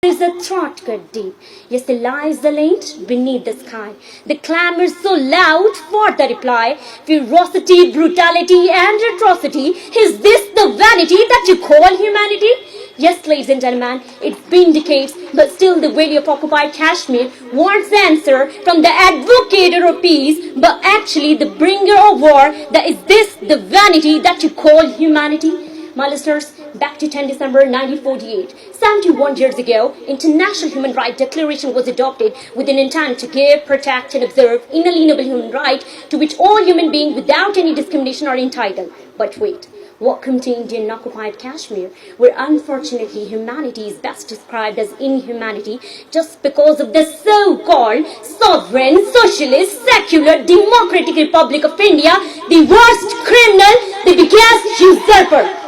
Is a throat cut deep. Yes, the lies the laid beneath the sky. The clamor so loud for the reply. Ferocity, brutality, and atrocity. Is this the vanity that you call humanity? Yes, ladies and gentlemen, it's been decades, but still the valley of occupied Kashmir wants answer from the advocator of peace, but actually the bringer of war. That is this the vanity that you call humanity? My listeners, back to 10 December 1948, 71 years ago, International Human Rights Declaration was adopted with an intent to give, protect and observe inalienable human rights to which all human beings without any discrimination are entitled. But wait, welcome to Indian occupied Kashmir, where unfortunately humanity is best described as inhumanity just because of the so-called sovereign, socialist, secular, democratic Republic of India, the worst criminal, the biggest usurper.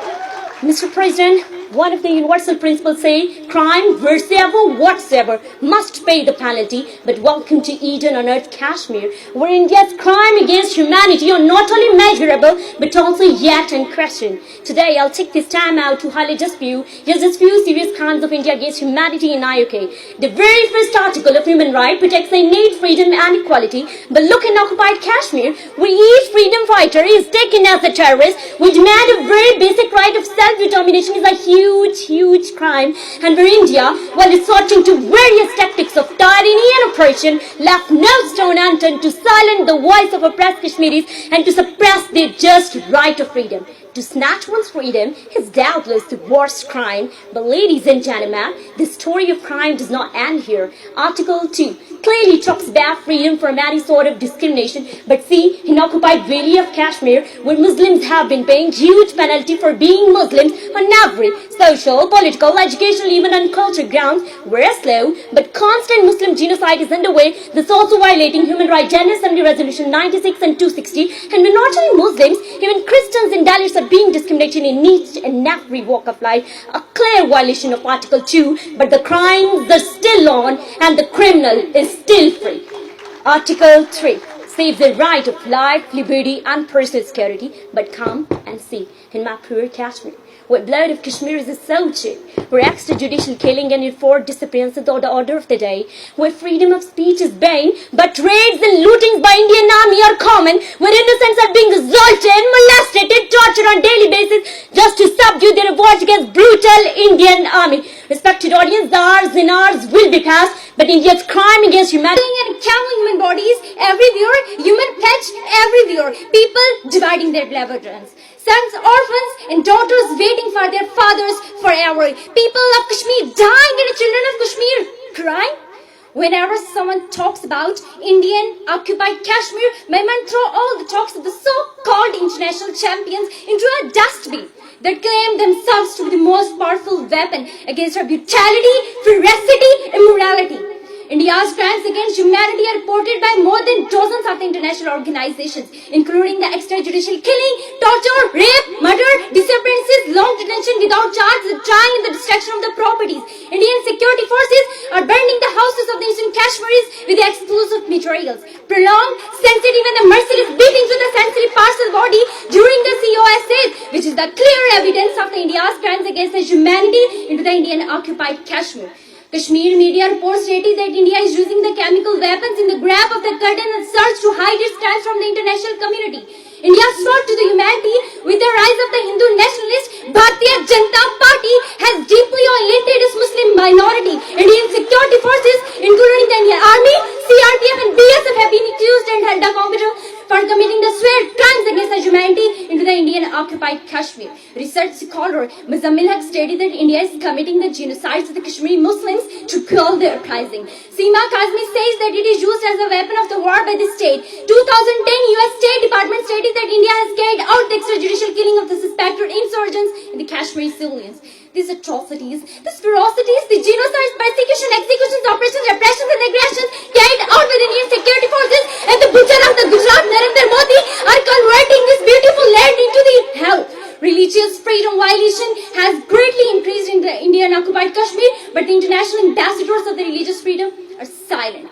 Mr. President, one of the universal principles say, crime, wheresoever, whatsoever, must pay the penalty. But welcome to Eden on earth Kashmir, where India's crime against humanity are not only measurable, but also yet unquestioned. Today, I'll take this time out to highlight just few serious crimes of India against humanity in IOK. The very first article of human rights protects the innate freedom and equality. But look in occupied Kashmir, where each freedom fighter is taken as a terrorist. We demand a very basic right of self-determination is a huge crime, and where India, while resorting to various tactics of tyranny and oppression, left no stone unturned to silence the voice of oppressed Kashmiris and to suppress their just right of freedom. To snatch one's freedom is doubtless the worst crime, but ladies and gentlemen, the story of crime does not end here. Article 2 clearly talks about freedom from any sort of discrimination, but see, in occupied valley of Kashmir, where Muslims have been paying huge penalty for being Muslims on every social, political, educational, even on cultural grounds, where a slow but constant Muslim genocide is underway, this also violating Human Rights General Assembly Resolution 96 and 260, and when not only Muslims, even Christians and Dalits are being discriminated in each and every walk of life, a clear violation of Article 2, but the crimes are still on and the criminal is still free. Article 3 saves the right of life, liberty and personal security, but come and see in my poor Kashmir, where blood of Kashmiris is so cheap, where extrajudicial killing and enforced disappearances are the order of the day, where freedom of speech is banned, but raids and lootings by Indian army are common, where innocents are being assaulted, molested and tortured on daily basis just to subdue their revolt against brutal Indian army. Respected audience, the hours and hours will be passed, but India's crime against humanity and killing human bodies everywhere, human pets everywhere, people dividing their bloodlines. Sons, orphans, and daughters waiting for their fathers forever. People of Kashmir dying and the children of Kashmir crying. Whenever someone talks about Indian occupied Kashmir, my mind throw all the talks of the so-called international champions into a dustbin that claim themselves to be the most powerful weapon against our brutality, ferocity, and morality. India's crimes against humanity are reported by more than dozens of international organizations, including the extrajudicial killing, torture, rape, murder, disappearances, long detention without charge, the trial and the destruction of the properties. Indian security forces are burning the houses of the Eastern Kashmiris with the explosive materials. Prolonged, sensitive and the merciless beating to the sensitive parts of the body during the COSAs, which is the clear evidence of the India's crimes against the humanity into the Indian occupied Kashmir. Kashmir media reports stating that India is using the chemical weapons in the grab of the curtain and search to hide its crimes from the international community. India's threat to the humanity with the rise of the Hindu nationalist Bharatiya Janata Party has deeply violated its Muslim minority. Indian security forces, including the Indian Army, CRPF and BSF have been accused and held accountable for committing the swear crimes against the humanity into the Indian occupied Kashmir. Research scholar Muzammil Haq stated that India is committing the genocides of the Kashmiri Muslims to quell their uprising. Seema Kasmier says that it is used as a weapon of the war by the state. 2010 US State Department stated that India has carried out the extrajudicial killing of the suspected insurgents in the Kashmiri civilians. These atrocities, these ferocities, the genocides, persecution, executions, operations, repressions and aggressions carried out by the Indian security forces and the butcher of the Gujarat Narendra Modi are converting this beautiful land into the hell. Religious freedom violation has greatly increased in the Indian occupied Kashmir, but the international ambassadors of the religious freedom are silent.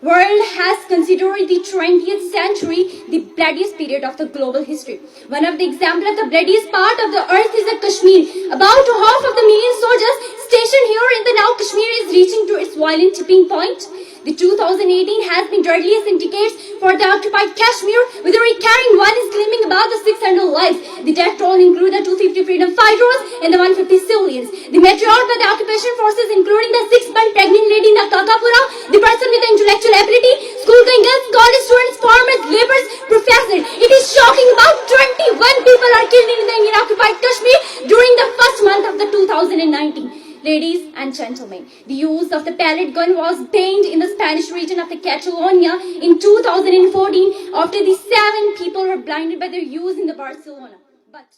World has considered the 20th century the bloodiest period of the global history. One of the examples of the bloodiest part of the earth is the Kashmir. About half of the million soldiers stationed here in the now Kashmir is reaching to its violent tipping point. The 2018 has been deadliest in decades for the occupied Kashmir, with every carrying one is claiming about the 600 lives. The death toll include the 250 freedom fighters and the 150 civilians. The matriarch by the occupation forces, including the 6-month pregnant lady in the Kakapura, the person with the intellectual ability, school-going girls, college students, farmers, laborers, professors. It is shocking. About 21 people are killed in the Indian-occupied Kashmir during the first month of the 2019. Ladies and gentlemen, the use of the pellet gun was banned in the Spanish region of the Catalonia in 2014 after the 7 people were blinded by their use in the Barcelona. But